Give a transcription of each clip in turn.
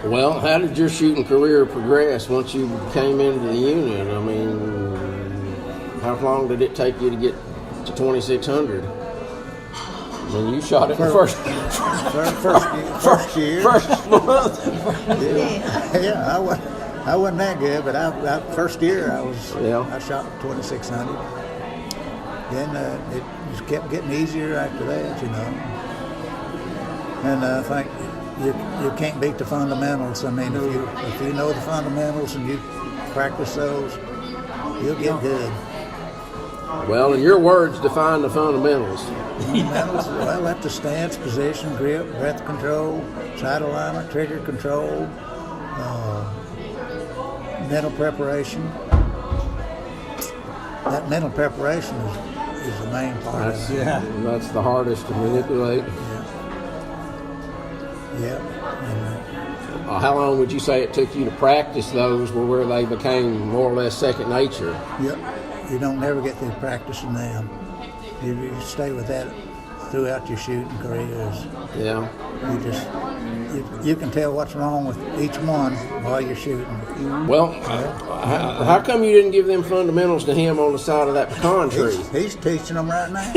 Well, how did your shooting career progress once you came into the unit? I mean, how long did it take you to get to 2,600? When you shot it first year. First month. I wasn't that good, but first year I shot 2,600. Then it just kept getting easier after that, you know. And I think you can't beat the fundamentals. I mean, if you know the fundamentals and you practice those, you'll get good. Well, in your words, define the fundamentals. Well, that's the stance, position, grip, breath control, sight alignment, trigger control, mental preparation. That mental preparation is the main part of it. That's the hardest to manipulate. Yeah. How long would you say it took you to practice those where they became more or less second nature? Yep. You don't never get through practicing them. You stay with that throughout your shooting careers. Yeah. You can tell what's wrong with each one while you're shooting. Well, how come you didn't give them fundamentals to him on the side of that pecan tree? He's teaching them right now.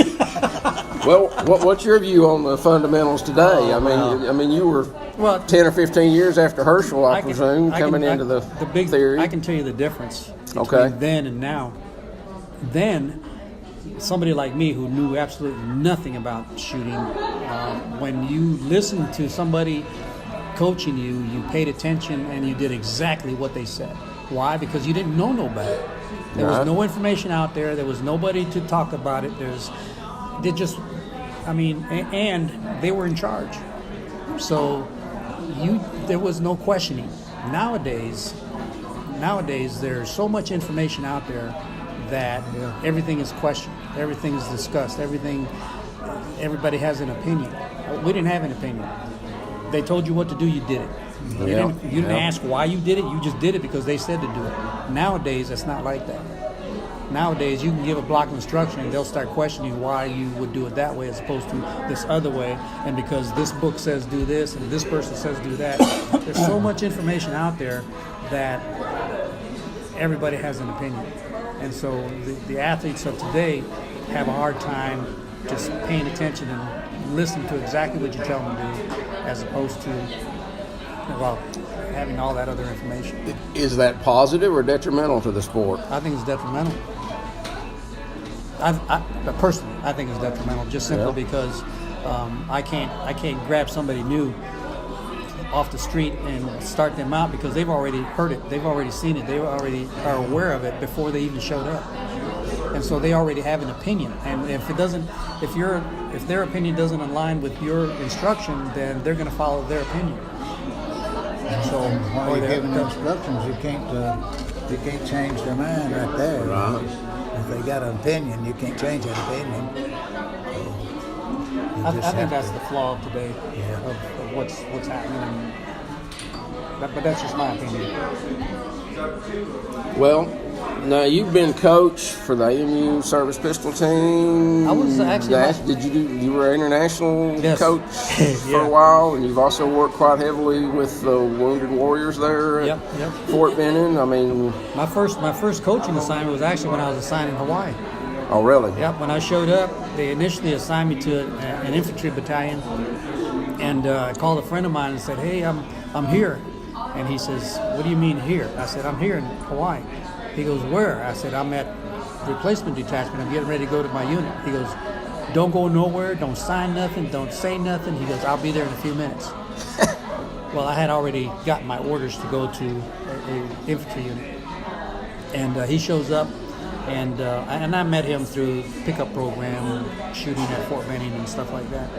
Well, what's your view on the fundamentals today? I mean, you were 10 or 15 years after Herschel, I presume, coming into the big theory. I can tell you the difference between then and now. Then, somebody like me who knew absolutely nothing about shooting, when you listened to somebody coaching you, you paid attention and you did exactly what they said. Why? Because you didn't know no better. There was no information out there. There was nobody to talk about it. And they were in charge. So there was no questioning. Nowadays there's so much information out there that everything is questioned, everything is discussed, everybody has an opinion. We didn't have an opinion. They told you what to do, you did it. You didn't ask why you did it, you just did it because they said to do it. Nowadays, it's not like that. Nowadays, you can give a block of instruction and they'll start questioning why you would do it that way as opposed to this other way. And because this book says do this and this person says do that, there's so much information out there that everybody has an opinion. And so the athletes of today have a hard time just paying attention and listening to exactly what you tell them to do as opposed to having all that other information. Is that positive or detrimental to the sport? I think it's detrimental. Personally, I think it's detrimental just simply because I can't grab somebody new off the street and start them out because they've already heard it, they've already seen it, they already are aware of it before they even showed up, and so they already have an opinion. And if their opinion doesn't align with your instruction, then they're going to follow their opinion. So while you're giving instructions, you can't change their mind right there. Right. If they got an opinion, you can't change that opinion. I think that's the flaw of today, of what's happening. But that's just my opinion. Well, now you've been coach for the AMU service pistol team. I was actually. You were an international coach for a while, and you've also worked quite heavily with the Wounded Warriors there at Fort Benning. I mean, my first coaching assignment was actually when I was assigned in Hawaii. Oh, really? Yep. When I showed up, they initially assigned me to an infantry battalion, and I called a friend of mine and said, "Hey, I'm here," and he says, "What do you mean here?" I said, "I'm here in Hawaii." He goes, "Where?" I said, "I'm at replacement detachment. I'm getting ready to go to my unit." He goes, "Don't go nowhere. Don't sign nothing. Don't say nothing." He goes, "I'll be there in a few minutes." Well, I had already gotten my orders to go to an infantry unit, and he shows up. And I met him through pickup program, shooting at Fort Benning and stuff like that.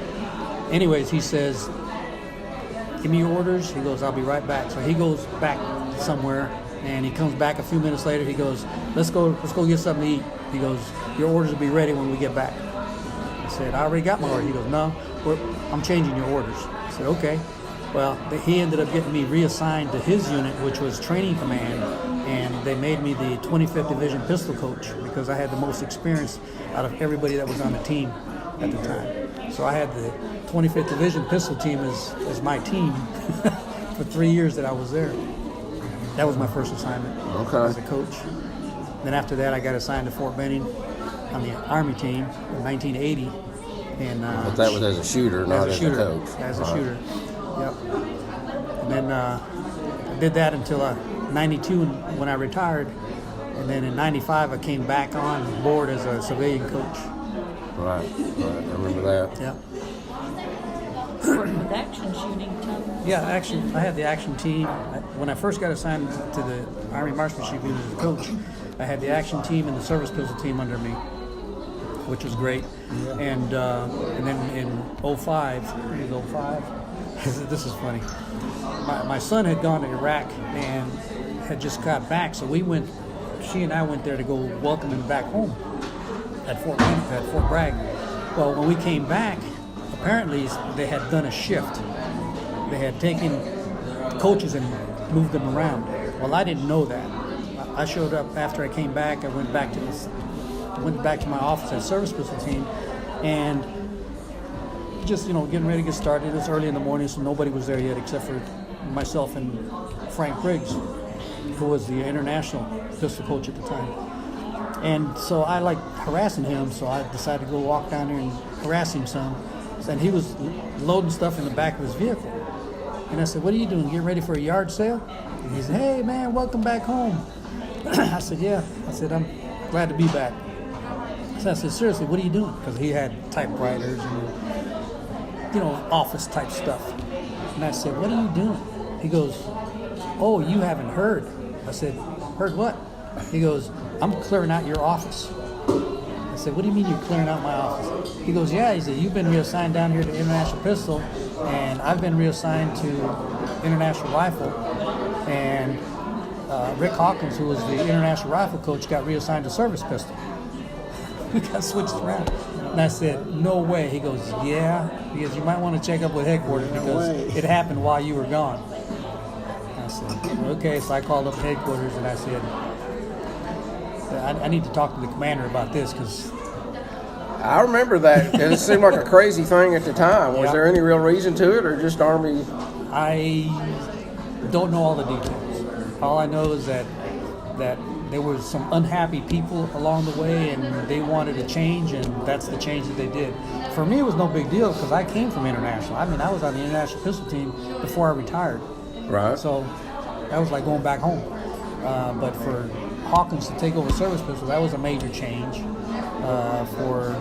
Anyways, he says, "Give me your orders." He goes, "I'll be right back." So he goes back somewhere, and he comes back a few minutes later. He goes, let's go get something to eat." He goes, "Your orders will be ready when we get back." I said, "I already got my order." He goes, "No, I'm changing your orders." I said, "Okay." Well, he ended up getting me reassigned to his unit, which was training command, and they made me the 25th Division pistol coach because I had the most experience out of everybody that was on the team at the time. So I had the 25th Division pistol team as my team for 3 years that I was there. That was my first assignment as a coach. Then after that, I got assigned to Fort Benning on the Army team in 1980. And but that was as a shooter, not as a coach. As a shooter, yep. And then I did that until 92 when I retired. And then in 95, I came back on board as a civilian coach. Right. I remember that. Yeah. With action shooting, Tom? Yeah, I had the action team. When I first got assigned to the Army Marksmanship Unit as a coach, I had the action team and the service pistol team under me, which was great. Yeah. And then in 05, it was 05, this is funny. My son had gone to Iraq and had just got back, so she and I went there to go welcome him back home at Fort Bragg. Well, when we came back, apparently they had done a shift. They had taken coaches and moved them around. Well, I didn't know that. I showed up after I came back. I went back to my office at service pistol team, and just getting ready to get started. It was early in the morning, so nobody was there yet except for myself and Frank Briggs, who was the international pistol coach at the time. And so I liked harassing him, so I decided to go walk down there and harass him some. And he was loading stuff in the back of his vehicle. And I said, "What are you doing? Getting ready for a yard sale?" And he said, "Hey, man, welcome back home." I said, "Yeah." I said, "I'm glad to be back." So I said, "Seriously, what are you doing?" Because he had typewriters and, office type stuff. And I said, "What are you doing?" He goes, "Oh, you haven't heard." I said, "Heard what?" He goes, "I'm clearing out your office." I said, "What do you mean you're clearing out my office?" He goes, "Yeah." He said, "You've been reassigned down here to International Pistol, and I've been reassigned to International Rifle, and Rick Hawkins, who was the International Rifle coach, got reassigned to Service Pistol." We got switched around. And I said, "No way." He goes, "Yeah." He goes, "You might want to check up with headquarters because it happened while you were gone." I said, "Okay." So I called up headquarters and I said, I need to talk to the commander about this because I remember that. It seemed like a crazy thing at the time. Was there any real reason to it, or just Army? I don't know all the details. All I know is that there were some unhappy people along the way, and they wanted a change, and that's the change that they did. For me, it was no big deal because I came from international. I mean, I was on the international pistol team before I retired. Right. So that was like going back home. But for Hawkins to take over service pistol, that was a major change. For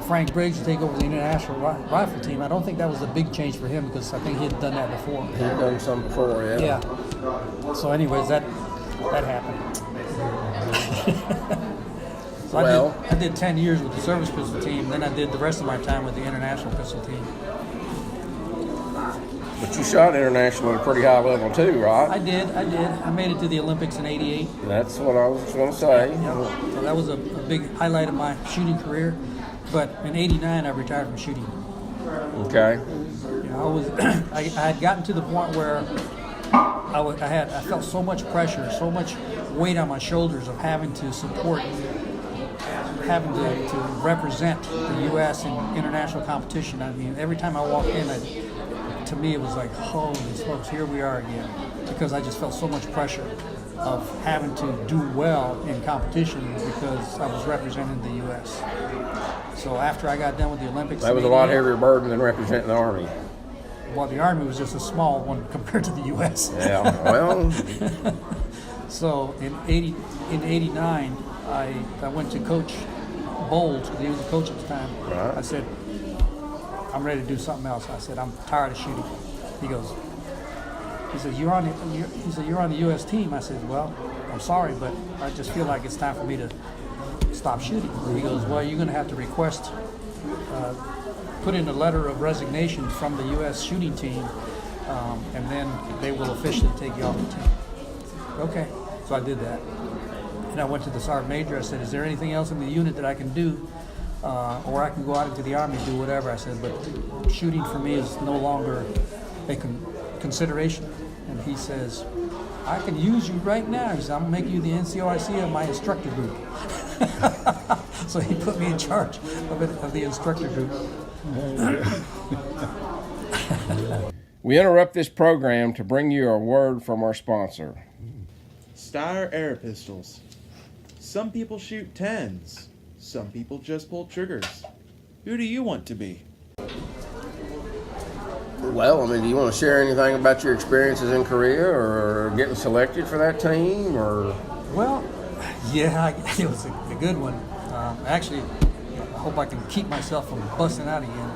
Frank Briggs to take over the international rifle team, I don't think that was a big change for him because I think he had done that before. He had done some before, yeah. Yeah. So anyways, that happened. So I did 10 years with the service pistol team, then I did the rest of my time with the international pistol team. But you shot international at a pretty high level too, right? I did. I made it to the Olympics in '88. That's what I was going to say. Yeah. So that was a big highlight of my shooting career. But in '89, I retired from shooting. Okay. I had gotten to the point where I felt so much pressure, so much weight on my shoulders of having to represent the U.S. in international competition. I mean, every time I walked in, to me it was like, holy smokes, here we are again. Because I just felt so much pressure of having to do well in competition because I was representing the U.S. So after I got done with the Olympics... That was a lot heavier burden than representing the Army. Well, the Army was just a small one compared to the U.S. Yeah, well... So in '89, I went to Coach Bowles, he was the coach at the time. Right. I said, "I'm ready to do something else." I said, "I'm tired of shooting." He said, "You're on the U.S. team." I said, "Well, I'm sorry, but I just feel like it's time for me to stop shooting." He goes, "Well, you're going to have to request, put in a letter of resignation from the U.S. shooting team, and then they will officially take you off the team." Okay, so I did that. And I went to the sergeant major. I said, "Is there anything else in the unit that I can do? Or I can go out into the Army and do whatever." I said, "But shooting for me is no longer a consideration." And he says, "I can use you right now." He said, "I'm going to make you the NCOIC of my instructor group." So he put me in charge of the instructor group. We interrupt this program to bring you a word from our sponsor. Steyr Air Pistols. Some people shoot 10s. Some people just pull triggers. Who do you want to be? Well, I mean, do you want to share anything about your experiences in Korea or getting selected for that team? Or Well, yeah, it was a good one. Actually, I hope I can keep myself from busting out again.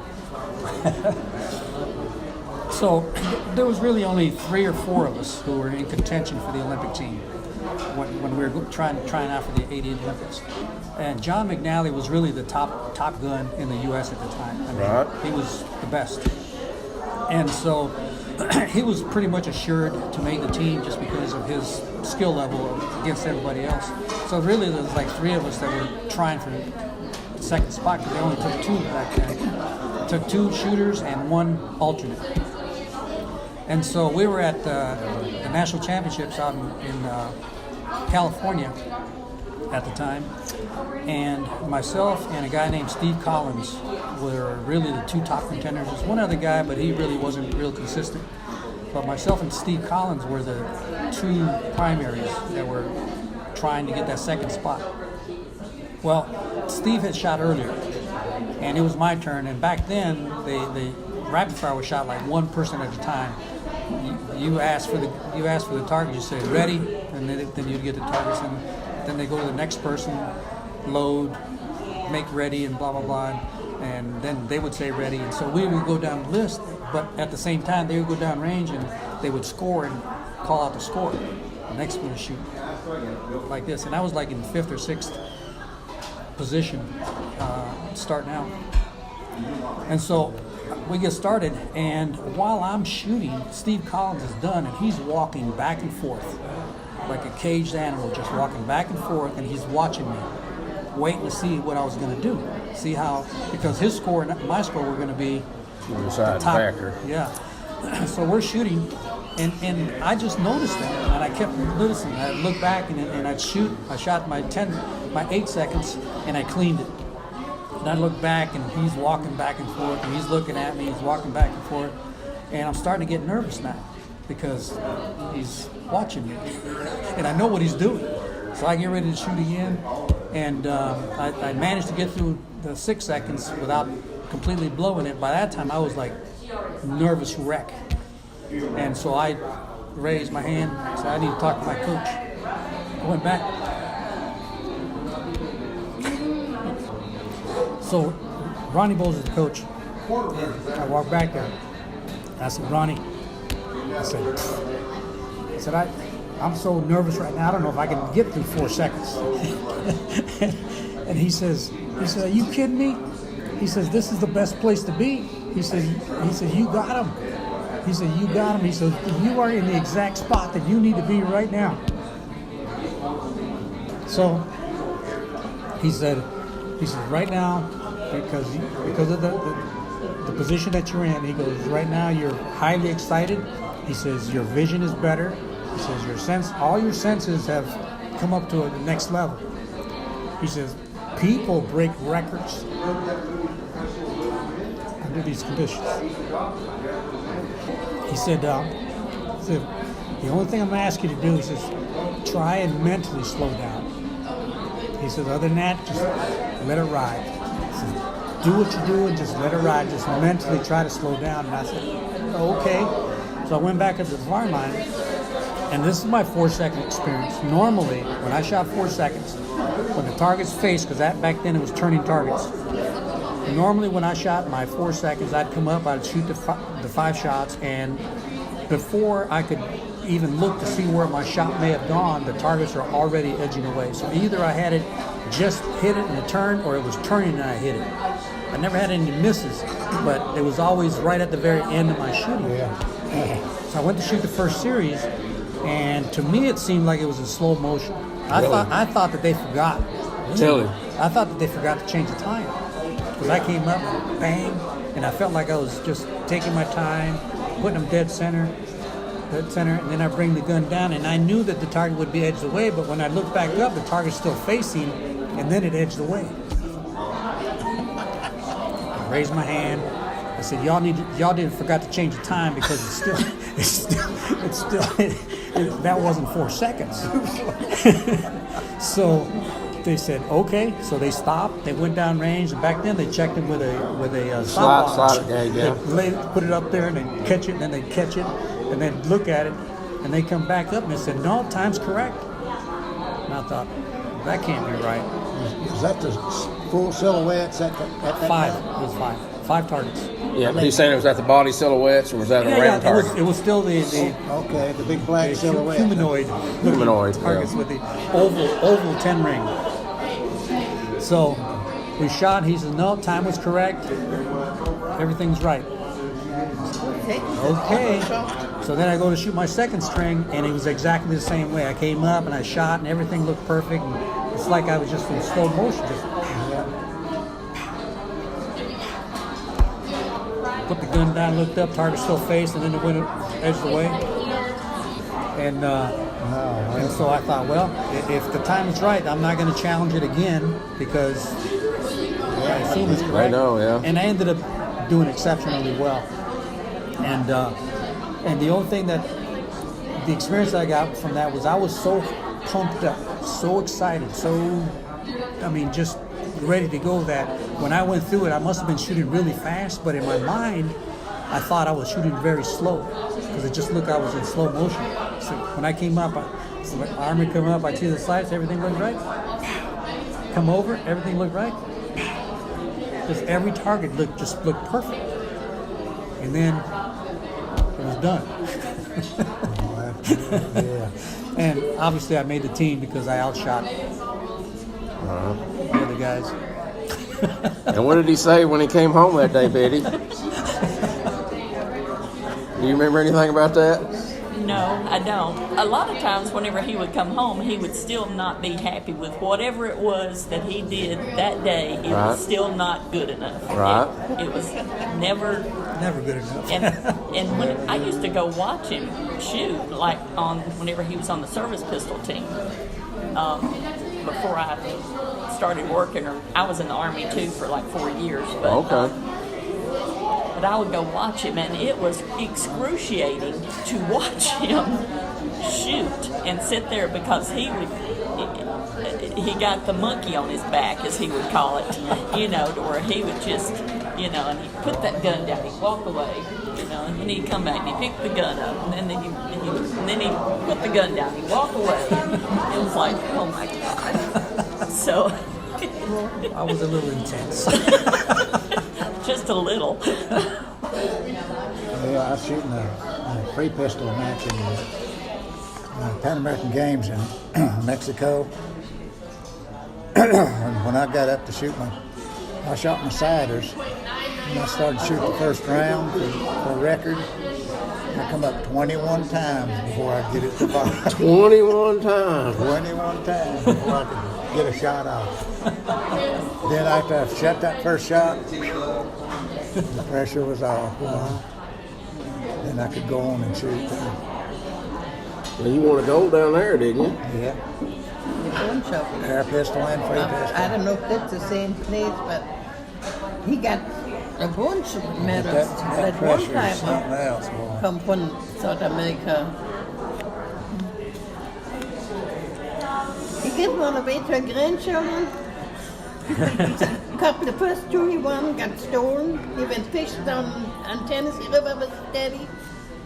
So there was really only 3 or 4 of us who were in contention for the Olympic team when we were trying out for the 80 Olympics. And John McNally was really the top gun in the U.S. at the time. I mean, Right. He was the best. And so he was pretty much assured to make the team just because of his skill level against everybody else. So really there was like 3 of us that were trying for the second spot because they only took 2 back then. Took 2 shooters and 1 alternate. And so we were at the national championships out in California at the time, and myself and a guy named Steve Collins were really the 2 top contenders. There's one other guy, but he really wasn't real consistent. But myself and Steve Collins were the 2 primaries that were trying to get that second spot. Well, Steve had shot earlier, and it was my turn. And back then, the rapid fire was shot like 1 person at a time. You asked for the target. You say ready, and then you'd get the targets, and then they go to the next person, load, make ready, and blah blah blah, and then they would say ready, and so we would go down the list. But at the same time, they would go down range and they would score and call out the score. The next one to shoot like this, and I was like in 5th or 6th position starting out, and so we get started, and while I'm shooting, Steve Collins is done, and he's walking back and forth like a caged animal, just walking back and forth, and he's watching me, waiting to see what I was going to do, see how, because his score and my score were going to be the top factor. Yeah. So we're shooting, and I just noticed that, and I kept noticing. I looked back, and I'd shoot. I shot my 8 seconds, and I cleaned it. And I look back, and he's walking back and forth, and he's looking at me, he's walking back and forth, and I'm starting to get nervous now because he's watching me, and I know what he's doing. So I get ready to shoot again, and I managed to get through the 6 seconds without completely blowing it. By that time, I was like nervous wreck, and so I raised my hand, said I need to talk to my coach. I went back. So Ronnie Bowles is the coach. I walked back there. I said, Ronnie, I said, I'm so nervous right now. I don't know if I can get through 4 seconds. And he says, are you kidding me? He says, this is the best place to be. He said, you got him. He said, you got him. He said, you are in the exact spot that you need to be right now. So he said, right now, because of the position that you're in, he goes, right now you're highly excited. He says, your vision is better. He says, all your senses have come up to the next level. He says, people break records under these conditions. He said, the only thing I'm going to ask you to do, he says, try and mentally slow down. He says, other than that, just let it ride. He says, do what you do and just let it ride. Just mentally try to slow down. And I said, okay. So I went back up to the fire line, and this is my 4-second experience. Normally, when I shot 4 seconds, when the target's faced, because back then it was turning targets. Normally, when I shot my 4 seconds, I'd come up, I'd shoot the 5 shots, and before I could even look to see where my shot may have gone, the targets are already edging away. So either I had it just hit it in the turn, or it was turning and I hit it. I never had any misses, but it was always right at the very end of my shooting. So I went to shoot the first series, and to me it seemed like it was in slow motion. I thought that they forgot. I thought that they forgot to change the time. Because I came up, bang, and I felt like I was just taking my time, putting them dead center, and then I bring the gun down, and I knew that the target would be edged away, but when I looked back up, the target's still facing, and then it edged away. I raised my hand, I said, y'all didn't forgot to change the time because that wasn't 4 seconds. So they said, okay. So they stopped. They went down range, and back then they checked him with a stopwatch. They put it up there, and they catch it, and then they catch it, and then look at it, and they come back up and they said, no, time's correct. And I thought, that can't be right. Is that the full silhouettes at that 5. time? It was 5. 5 targets. Yeah, but he's saying it was at the body silhouettes, or was that a round target? It was still the big black silhouette. humanoid targets with the oval 10 ring. So we shot. He says, no, time was correct. Everything's right. Okay. So then I go to shoot my second string, and it was exactly the same way. I came up and I shot, and everything looked perfect. And it's like I was just in slow motion. Put the gun down, looked up, target still faced, and then it went edged away. And so I thought, well, if the time is right, I'm not going to challenge it again because I assume it's correct. I know, yeah. And I ended up doing exceptionally well. And the only thing the experience I got from that was I was so pumped up, so excited, just ready to go that when I went through it, I must have been shooting really fast, but in my mind, I thought I was shooting very slow because it just looked I was in slow motion. So when I came up, so my arm would come up, I'd see the sights, everything looked right. Come over, everything looked right. Just every target looked perfect. And then it was done. Yeah. And obviously I made the team because I outshot the other guys. And what did he say when he came home that day, Betty? Do you remember anything about that? No, I don't. A lot of times whenever he would come home, he would still not be happy with whatever it was that he did that day. It was still not good enough. Right. It was never good enough. And when I used to go watch him shoot, like whenever he was on the service pistol team, before I started working, or I was in the Army too for like 4 years. But, but I would go watch him, and it was excruciating to watch him shoot and sit there because he got the monkey on his back, as he would call it, to where he would just, and he'd put that gun down, he'd walk away, and then he'd come back and he'd pick the gun up, and then he'd put the gun down, he'd walk away. It was like, oh my God. So I was a little intense. Just a little. Yeah, I was shooting a free pistol match in the Pan American Games in Mexico. When I got up to shoot I shot my siders, and I started shooting the first round for a record. I come up 21 times before I get it to fire. 21 times. 21 times before I could get a shot off. Then after I shot that first shot, the pressure was off. Then I could go on and shoot. Well, you won a gold down there, didn't you? Yeah. The gun shop. Air pistol and free pistol. I don't know if that's the same place, but he got a bunch of medals. That But one pressure is something time else, boy. come from South America. He gave one away to grandchildren. A couple of the first 2 he won got stolen. He went fishing down on Tennessee River with his daddy.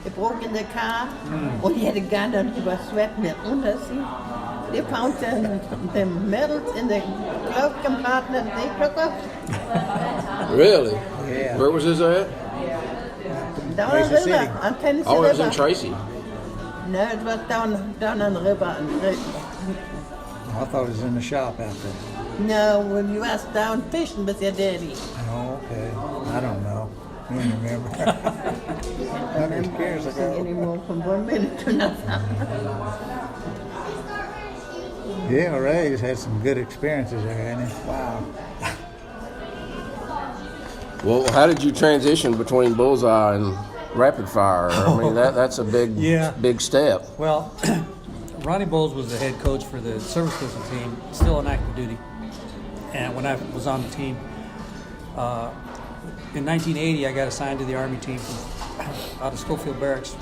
He broke in the car. And he had a gun and he was sweating it under. They found the medals in the glove compartment. They took off. Really? Yeah. Where was this at? Down Tracy the river, City. on Tennessee Oh, it was River. in Tracy. No, it was down on the river. I thought it was in the shop out there. No, when you was down fishing with your daddy. Oh, okay. I don't know. I don't remember. I remember years ago. anymore from 1 minute to another. Yeah, Ray's had some good experiences there, hasn't he? Wow. Well, how did you transition between Bullseye and Rapid Fire? I mean, that's a big step. Well, Ronnie Bowles was the head coach for the service pistol team, still on active duty. And when I was on the team, in 1980, I got assigned to the Army team out of Schofield Barracks.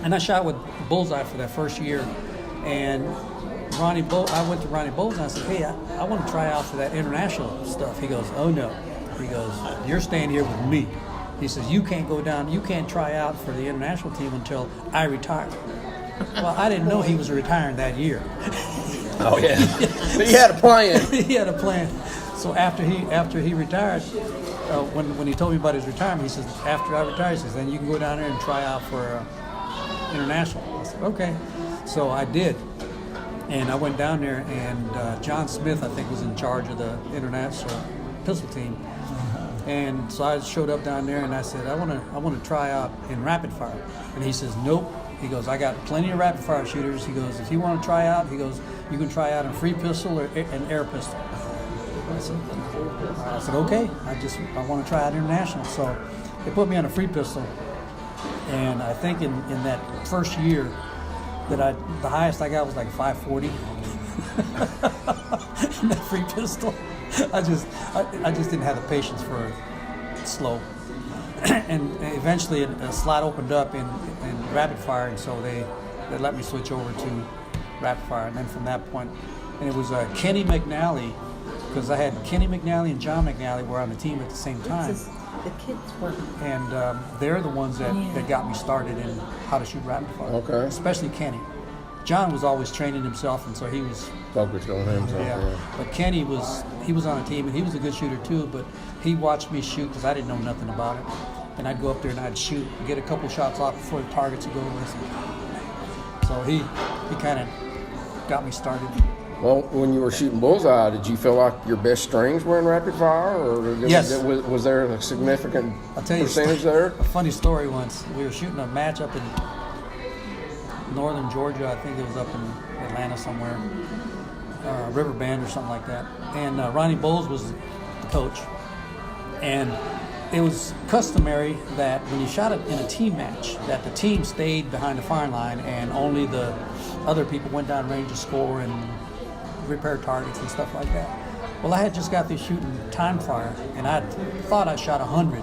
And I shot with Bullseye for that first year. And I went to Ronnie Bullseye and I said, hey, I want to try out for that international stuff. He goes, oh no. He goes, you're staying here with me. He says, you can't go down, you can't try out for the international team until I retire. Well, I didn't know he was retiring that year. Oh yeah. He had a plan. He had a plan. So after he retired, when he told me about his retirement, he says, after I retire, he says, then you can go down there and try out for international. I said, okay. So I did. And I went down there, and John Smith, I think, was in charge of the international pistol team. And so I showed up down there, and I said, I want to try out in rapid fire. And he says, nope. He goes, I got plenty of rapid fire shooters. He goes, if you want to try out, he goes, you can try out a free pistol or an air pistol. I said, okay. I want to try out international. So they put me on a free pistol, and I think in that first year that the highest I got was like 540 in that free pistol. I just didn't have the patience for slow. And eventually a slot opened up in rapid fire, and so they let me switch over to rapid fire. And then from that point, and it was Kenny McNally, because I had Kenny McNally and John McNally were on the team at the same time. The kids one. And they're the ones that got me started in how to shoot rapid fire. Okay. Especially Kenny. John was always training himself, and so he was Focused on himself. yeah. But Kenny was on a team, and he was a good shooter too. But he watched me shoot because I didn't know nothing about it. And I'd go up there and I'd shoot, get a couple shots off before the targets would go with. So he kind of got me started. Well, when you were shooting Bullseye, did you feel like your best strings were in rapid fire, or Yes. was there a significant I'll tell you percentage there? A funny story once. We were shooting a match up in northern Georgia. I think it was up in Atlanta somewhere, River Bend or something like that. And Ronnie Bowles was the coach. And it was customary that when you shot it in a team match, that the team stayed behind the firing line and only the other people went down range to score and repair targets and stuff like that. Well, I had just got through shooting time fire, and I thought I shot 100.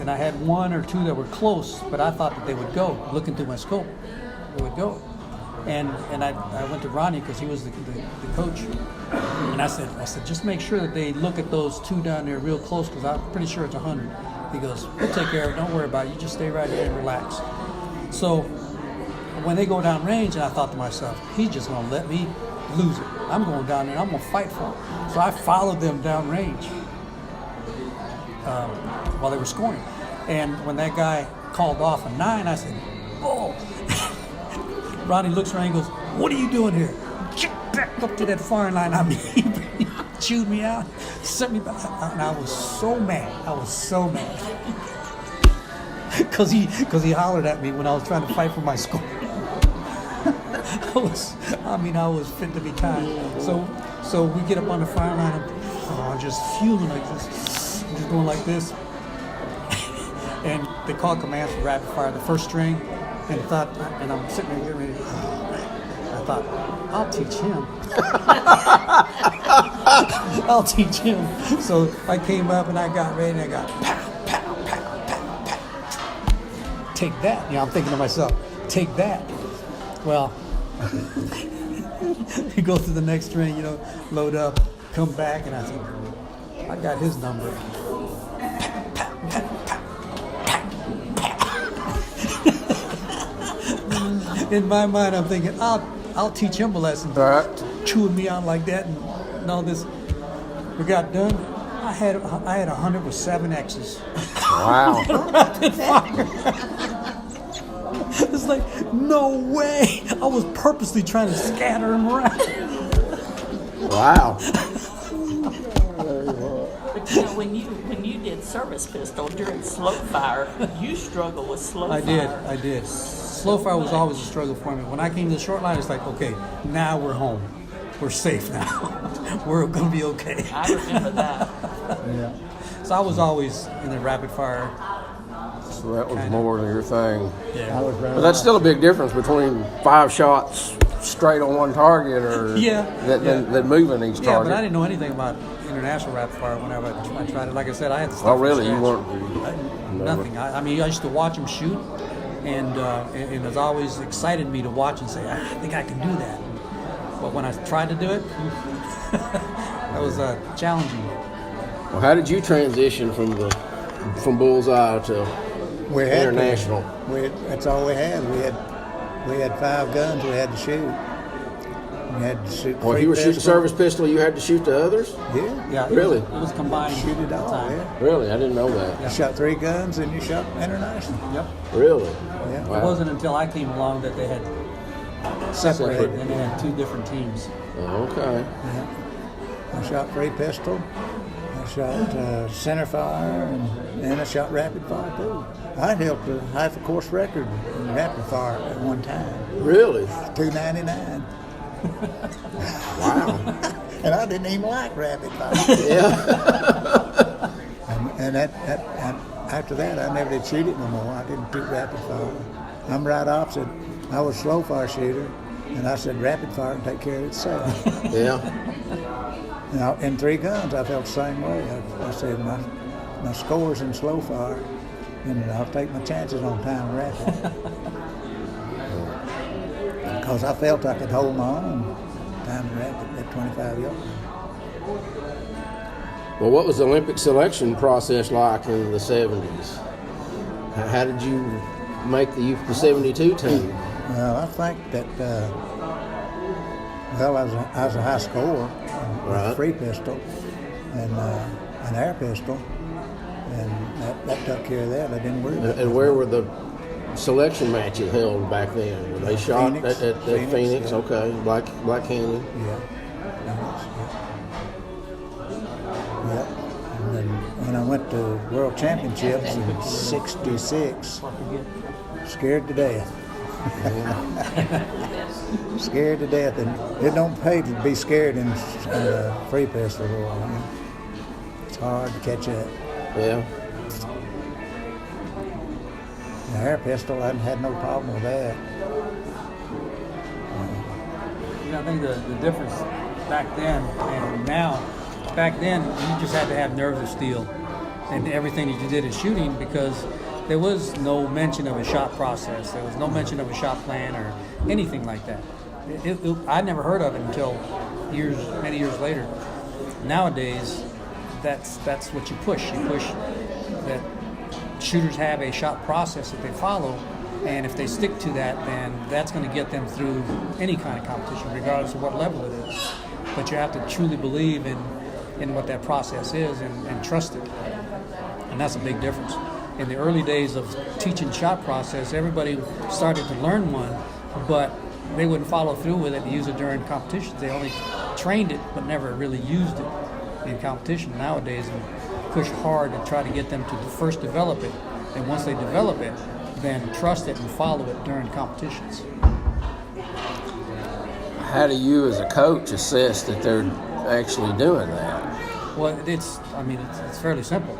And I had one or two that were close, but I thought that they would go. Looking through my scope, they would go. And I went to Ronnie because he was the coach. And I said, just make sure that they look at those two down there real close because I'm pretty sure it's 100. He goes, we'll take care of it. Don't worry about it. You just stay right here and relax. So when they go down range, and I thought to myself, he's just going to let me lose it. I'm going down there and I'm going to fight for it. So I followed them down range while they were scoring. And when that guy called off a 9, I said, oh. Ronnie looks around and goes, what are you doing here? Get back up to that firing line. I mean, he chewed me out, sent me back. And I was so mad. Because he hollered at me when I was trying to fight for my score. I was fit to be tied. So we get up on the fire line, I'm just fuming like this, just going like this. And they called commands for rapid fire, the first string, and I'm sitting there getting ready. I thought, I'll teach him. I'll teach him. So I came up and I got ready and I got pow, pow, pow, pow, pow. Take that. I'm thinking to myself, take that. Well, you go to the next string, load up, come back, and I said, I got his number. In my mind, I'm thinking, I'll teach him a lesson. All right. Chewing me out like that and all this. We got done. I had 100 with 7 X's. Wow. Rapid fire. It's like, no way. I was purposely trying to scatter him around. Wow. But when you did service pistol during slow fire, you struggle with slow fire. I did. Slow fire was always a struggle for me. When I came to the short line, it's like, okay, now we're home. We're safe now. We're going to be okay. I remember that. Yeah. So I was always in the rapid fire. So that was more than your thing. Yeah. But that's still a big difference between 5 shots straight on one target or than moving each target. Yeah, but I didn't know anything about international rapid fire whenever I tried it. Like I said, I had to start Oh, from really? You scratch. weren't? Nothing. I mean, I used to watch him shoot, and it always excited me to watch and say, I think I can do that. But when I tried to do it, that was challenging. Well, how did you transition from Bullseye to international? That's all we had. We had 5 guns we had to shoot. We had to shoot. Well, if you were shooting service pistol, you had to shoot the others? Yeah. Really? It was combined. Shoot it all, time. yeah. Really? I didn't know that. You shot 3 guns and you shot international. Yep. Really? Yeah. Wow. It wasn't until I came along that they had separated, and they had 2 different teams. Oh, okay. Yeah. I shot free pistol. I shot center fire, and I shot rapid fire too. I held the half a course record in rapid fire at one time. Really? 299. Wow. And I didn't even like rapid fire. Yeah. and after that, I never did shoot it no more. I didn't shoot rapid fire. I'm right opposite. I was slow fire shooter, and I said rapid fire and take care of itself. Yeah. Now, in 3 guns, I felt the same way. I said my score's in slow fire, and I'll take my chances on time rapid. Because I felt I could hold my own time rapid at 25 yards. Well, what was the Olympic selection process like in the 70s? How did you make the 72 team? Well, I think that, I was a high scorer with a free pistol and an air pistol, and that took care of that. I didn't worry about it. And where were the selection matches held back then? Were they shot Phoenix. at Phoenix? Yeah. Okay, Black Canyon. Yeah. Yeah. And then when I went to World Championships in '66, scared to death. Scared to death, and it don't pay to be scared in free pistol. It's hard to catch up. Yeah. The air pistol, I had no problem with that. I think the difference back then and now, back then you just had to have nerves of steel and everything that you did in shooting, because there was no mention of a shot process. There was no mention of a shot plan or anything like that. I'd never heard of it until many years later. Nowadays, that's what you push. You push that shooters have a shot process that they follow, and if they stick to that, then that's going to get them through any kind of competition, regardless of what level it is. But you have to truly believe in what that process is and trust it. And that's a big difference. In the early days of teaching shot process, everybody started to learn one, but they wouldn't follow through with it and use it during competitions. They only trained it, but never really used it in competition. Nowadays, we push hard to try to get them to first develop it, and once they develop it, then trust it and follow it during competitions. How do you, as a coach, assess that they're actually doing that? Well, it's fairly simple,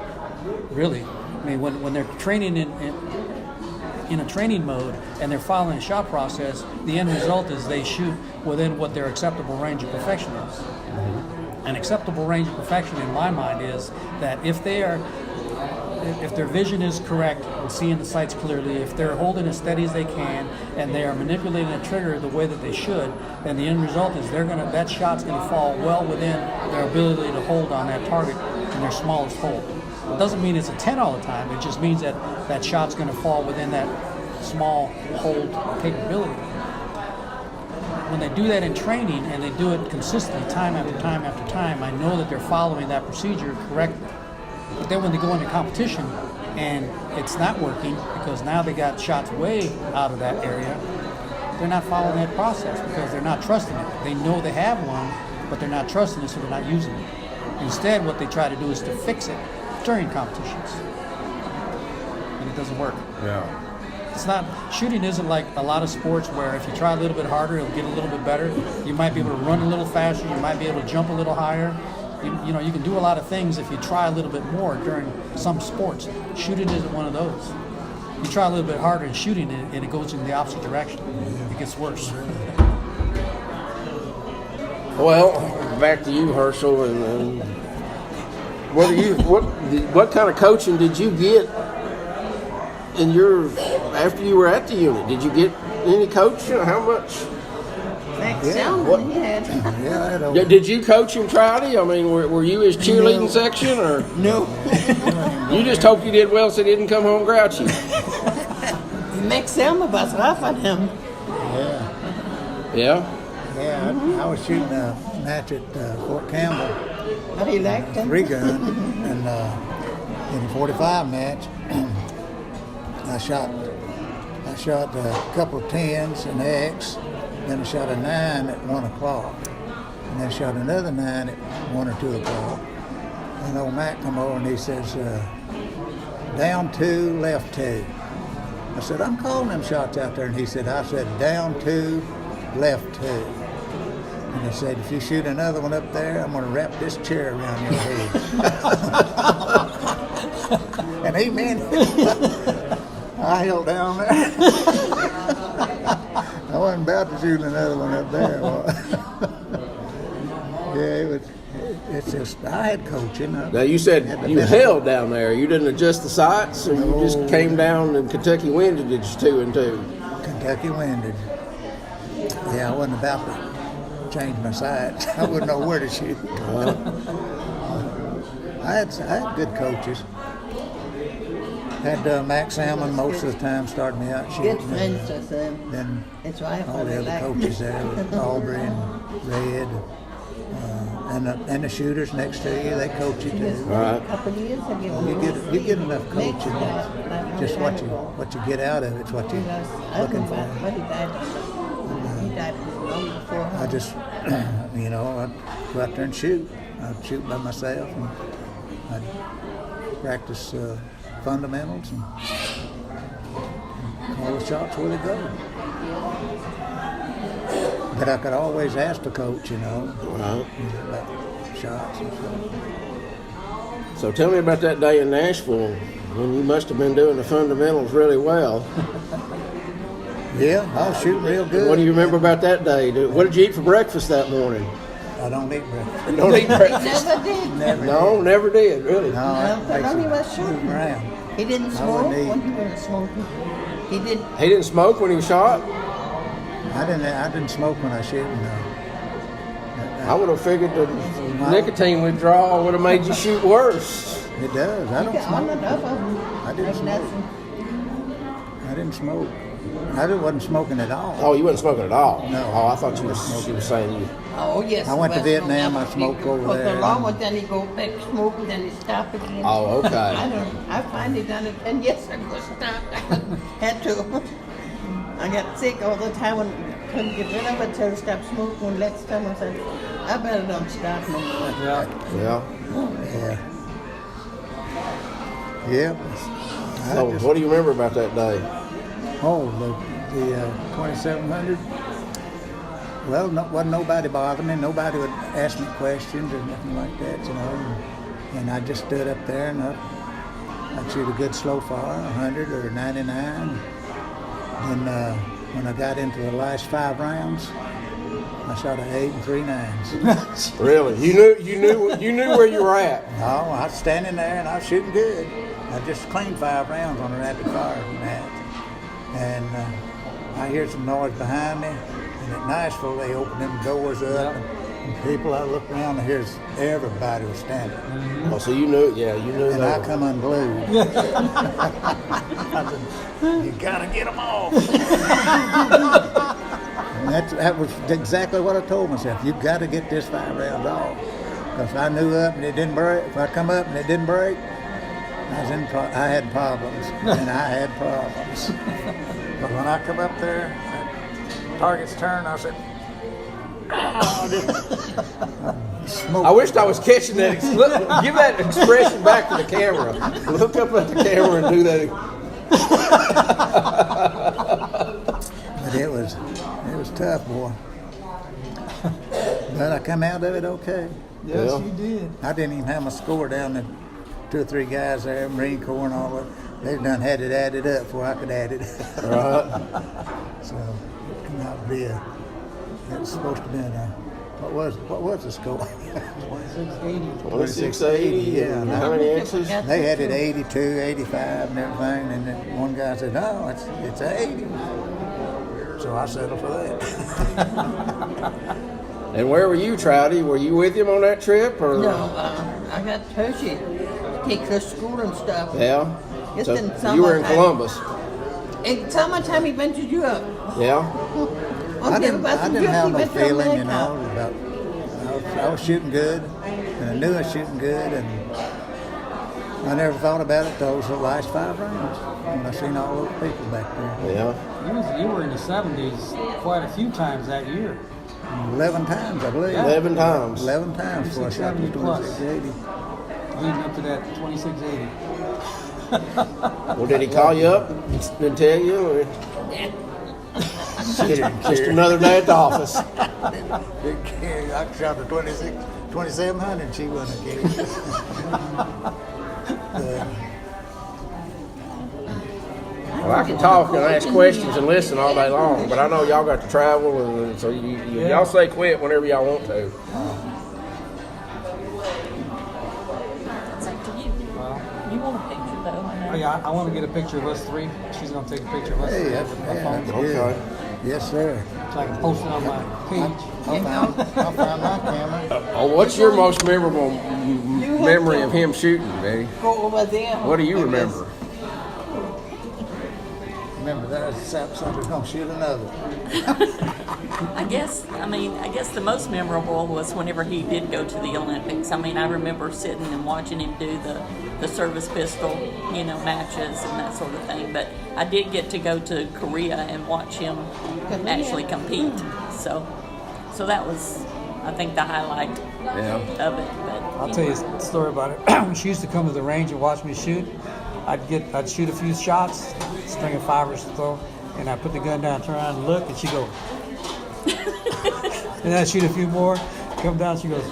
really. I mean, when they're training in a training mode and they're following a shot process, the end result is they shoot within what their acceptable range of perfection is. Mm-hmm. An acceptable range of perfection, in my mind, is that if their vision is correct and seeing the sights clearly, if they're holding as steady as they can, and they are manipulating the trigger the way that they should, then the end result is that shot's gonna fall well within their ability to hold on that target in their smallest hole. It doesn't mean it's a 10 all the time. It just means that shot's going to fall within that small hold capability. When they do that in training and they do it consistently time after time after time, I know that they're following that procedure correctly. But then when they go into competition and it's not working because now they got shots way out of that area, they're not following that process because they're not trusting it. They know they have one, but they're not trusting it, so they're not using it. Instead, what they try to do is to fix it during competitions, and it doesn't work. Yeah. Shooting isn't like a lot of sports where if you try a little bit harder, it'll get a little bit better. You might be able to run a little faster, you might be able to jump a little higher. You can do a lot of things if you try a little bit more during some sports. Shooting isn't one of those. You try a little bit harder in shooting and it goes in the opposite direction. It gets worse. Well, back to you, Herschel, and What kind of coaching did you get in after you were at the unit? Did you get any coaching? How much? Max Salmon, he had. Yeah, Did you coach him, Trouty? I mean, were you his cheerleading section, or No. you just hoped he did well so he didn't come home grouchy? Max Salmon was rough on him. Yeah. Yeah, I was shooting a match at Fort Campbell, But he liked him. 3-gun, and in a 45 match, I shot a couple of 10s, an X, then I shot a 9 at 1 o'clock, and then shot another 9 at 1 or 2 o'clock. And old Mac come over and he says, down 2, left 2. I said, I'm calling them shots out there. And he said, I said, down 2, left 2. And he said, if you shoot another one up there, I'm going to wrap this chair around your head. And he meant it. I held down there. I wasn't about to shoot another one up there. Yeah, it's just, I had coaching. Now you said you held down there. You didn't adjust the sights, or you just came down and Kentucky winded it 2 and 2. Kentucky winded. Yeah, I wasn't about to change my sights. I wouldn't know where to shoot. I had good coaches. Had Max Salmon most of the time started me out shooting. Good friends with him. Then That's why I all the probably other liked coaches him. there, with Aubrey and Red, and the shooters next to you, they coach you too. Right. A couple of years ago. You get enough coaching. Like Just what you get out of it's what you're looking for. But he died long before. I just, I'd go out there and shoot. I'd shoot by myself, and I'd practice fundamentals and call the shots where they go. But I could always ask the coach, about shots and stuff. So tell me about that day in Nashville when you must have been doing the fundamentals really well. Yeah, I was shooting real good. What do you remember about that day? What did you eat for breakfast that morning? I don't eat breakfast. Don't eat breakfast. Never did. Never did, really. No, I But only was shooting. around. He didn't smoke when he was smoking. He did. He didn't smoke when he was shot? I didn't smoke when I shoot. No. I would have figured the nicotine withdrawal would have made you shoot worse. It does. I don't On smoke. enough of them. I didn't smoke. I didn't smoke. I wasn't smoking at all. Oh, you wasn't smoking at all? No. Oh, I thought she was saying you. Oh, yes. I went to Vietnam, I smoked over For there. the long one, then he go back smoking, then he stop again. Oh, okay. I finally done it 10 years ago, stopped. I had to. I got sick all the time and couldn't get rid of it till I stopped smoking. Last time I said, I better don't stop no more. Yeah. Yeah. So, what do you remember about that day? Oh, the 2700. Well, wasn't nobody bothering me. Nobody would ask me questions or nothing like that, And I just stood up there and I'd shoot a good slow fire, 100 or 99. Then when I got into the last 5 rounds, I shot an 8 and 3 9s. Really? You knew where you were at? No, I was standing there and I was shooting good. I just cleaned 5 rounds on a rapid fire match. And I heard some noise behind me. And at Nashville, they opened them doors up. And people, I looked around and here's everybody was standing. Oh, so you knew And that. I come unglued. I said, you gotta get them off. And that was exactly what I told myself. You gotta get this 5 rounds off. Because if I knew up and it didn't break, if I come up and it didn't break, I had problems. And I had problems. But when I come up there, target's turned, I said, I wished I was catching that. Look, give that expression back to the camera. Look up at the camera and do that. But it was tough, boy. But I come out of it okay. Yes, you did. I didn't even have my score down to 2 or 3 guys there, Marine Corps and all that. They done had it added up before I could add it. Right. So it turned out to be it was supposed to be a What was the score? 2680. 2680. Yeah. And how many X's? They had it 82, 85, and everything, and then one guy said, "No, it's 80." So I settled for that. And where were you, Trouty? Were you with him on that trip, or? No, I got Hershey. Take her to school and stuff. Yeah. Just So in you were in summertime. Columbus. In summertime, he went to Europe. Yeah. I didn't have no feeling, you America. know, about. I was shooting good, and I knew I was shooting good, and I never thought about it till the last 5 rounds when I seen all those people back there. Yeah. You were in the 70s quite a few times that year. 11 times, I believe. 11 times. 11 times before I shot the 2680. Leading up to that 2680. Well, did he call you up and tell you? Or? Just another day at the office. Didn't care. I shot the 2700. She wasn't a kid. Well, I can talk and ask questions and listen all day long, but I know y'all got to travel, and so y'all say quit whenever y'all want to. It's up to you. You want a picture though? I know. Oh, yeah, I want to get a picture of us three. She's going to take a picture of us Hey, three that's, with my yeah, phone. that's good. Okay. Yes, sir. So I can post it on my page. I found my camera. Oh, what's your most memorable memory of him shooting, Betty? Go over there. What do you remember? Remember that somebody's gonna shoot another. I guess the most memorable was whenever he did go to the Olympics. I mean, I remember sitting and watching him do the service pistol, matches and that sort of thing. But I did get to go to Korea and watch him actually compete. So that was, I think, the highlight of it. But I'll tell you a story about it. When she used to come to the range and watch me shoot, I'd shoot a few shots, string of 5 or so, and I'd put the gun down, turn around and look, and she'd go. And I'd shoot a few more, come down, she goes.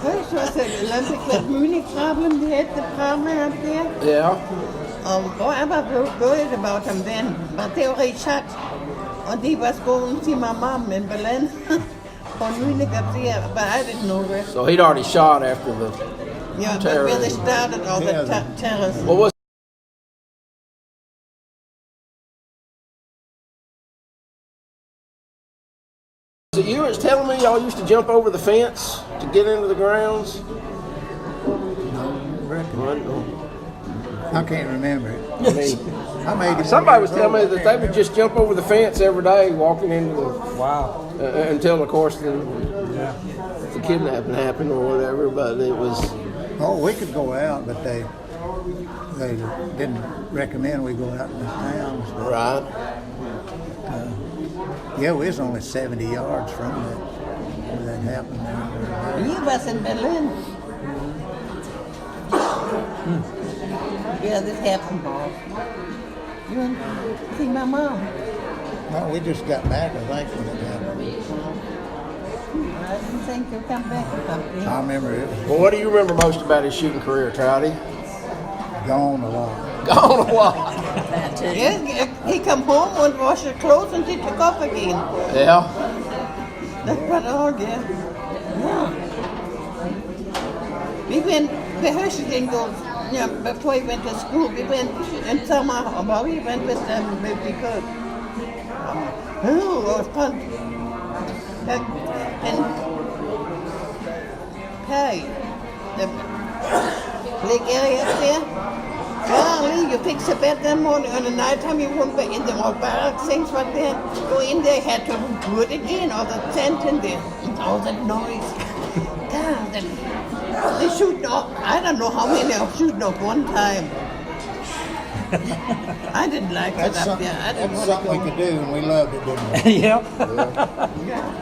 First was the Olympic with Munich problem. They had the problem up there. Yeah. Boy, I was worried about them then, but they already shot. And he was going to see my mom in Berlin. On Munich up there, but I didn't know that. So he'd already shot after the. Yeah, but where they started all the terrorists. What was? So you was telling me y'all used to jump over the fence to get into the grounds? I can't remember it. I mean, I'm 81 somebody was years telling me old. that they would just jump over the fence every day, walking into the Wow. until, of course, the Yeah. kidnapping happened or whatever. But it was. Oh, we could go out, but they didn't recommend we go out in the towns. But, Right. yeah, we was only 70 yards from that where that happened. He was in Berlin. Yeah, this happened, Bob. You went to see my mom. No, we just got back, I think, when it happened. I didn't think you'd come back or something. I remember it was Well, what do you remember most about his shooting career, Trouty? gone a lot. Gone a lot. that too. Yeah, he come home and washed his clothes and he took off again. Yeah. That's what all, yeah. Yeah. We went, the Herschel didn't go, before he went to school, we went in summer, but we went with them because, it was fun. And hey, the lake area up there, golly, you fix a bed that morning, on the night time you won't be in the old barracks, things like that. Go in there, had to do it again, all the tent in there, and all that noise. God, they shoot off, I don't know how many are shooting off one time. I didn't like it up there. I didn't That's want to something we go. could do, and we loved it, didn't we? Yep. Yeah.